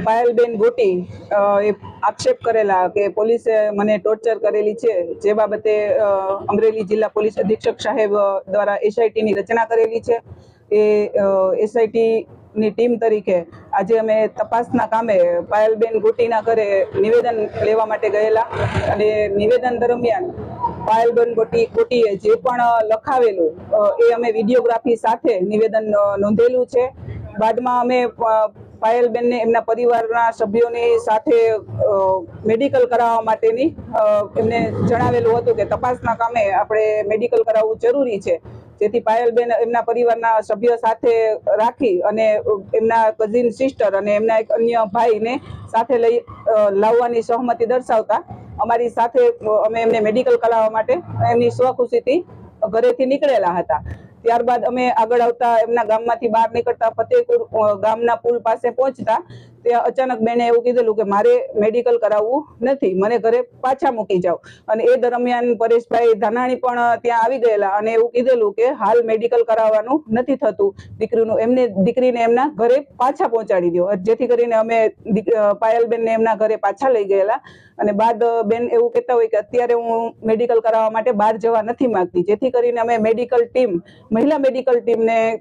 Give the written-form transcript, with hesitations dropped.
પાયલબેન ગોટી એ આક્ષેપ કરેલા કે પોલીસે મને ટોર્ચર કરેલી છે, જે બાબતે અમરેલી જિલ્લા પોલીસ અધિક્ષક સાહેબ દ્વારા એસઆઈટી ની રચના કરેલી છે। એ એસઆઈટી ની ટીમ તરીકે આજે અમે તપાસના કામે પાયલબેન ગોટીના ઘરે નિવેદન લેવા માટે ગયેલા અને નિવેદન દરમિયાન પાયલબેન ગોટીએ જે પણ લખાવેલું એ અમે વિડીયોગ્રાફી સાથે નિવેદન નોંધેલું છે। બાદમાં અમે પાયલબેનને એમના પરિવારના સભ્યોની સાથે મેડિકલ કરાવવા માટેની એમને જણાવેલું હતું કે તપાસના કામે આપણે મેડિકલ કરાવવું જરૂરી છે, જેથી પાયલબેન એમના પરિવારના સભ્ય સાથે રાખી અને એમના કઝિન સિસ્ટર અને એમના એક અન્ય ભાઈને સાથે લઈ લાવવાની સહમતિ દર્શાવતા અમારી સાથે અમે એમને મેડિકલ કરાવવા માટે એમની સ્વખુશીથી ઘરેથી નીકળેલા હતા। ત્યારબાદ અમે આગળ આવતા એમના ગામમાંથી બહાર નીકળતા ફતેહપુર ગામના પુલ પાસે પહોંચતા ત્યાં અચાનક બેને એવું કીધેલું કે મારે મેડિકલ કરાવવું નથી, મને ઘરે પાછા મૂકી જાઓ। અને એ દરમિયાન પરેશભાઈ ધાનાણી પણ ત્યાં આવી ગયેલા અને એવું કીધેલું કે હાલ મેડિકલ કરાવવાનું નથી થતું, દીકરીને એમના ઘરે પાછા પહોંચાડી દો, જેથી કરીને અમે પાયલબેનને એમના ઘરે પાછા લઈ ગયેલા। અને બાદ બેન એવું કહેતા હોય કે અત્યારે હું મેડિકલ કરાવવા માટે બહાર જવા નથી માંગતી, જેથી કરીને અમે મહિલા મેડિકલ ટીમને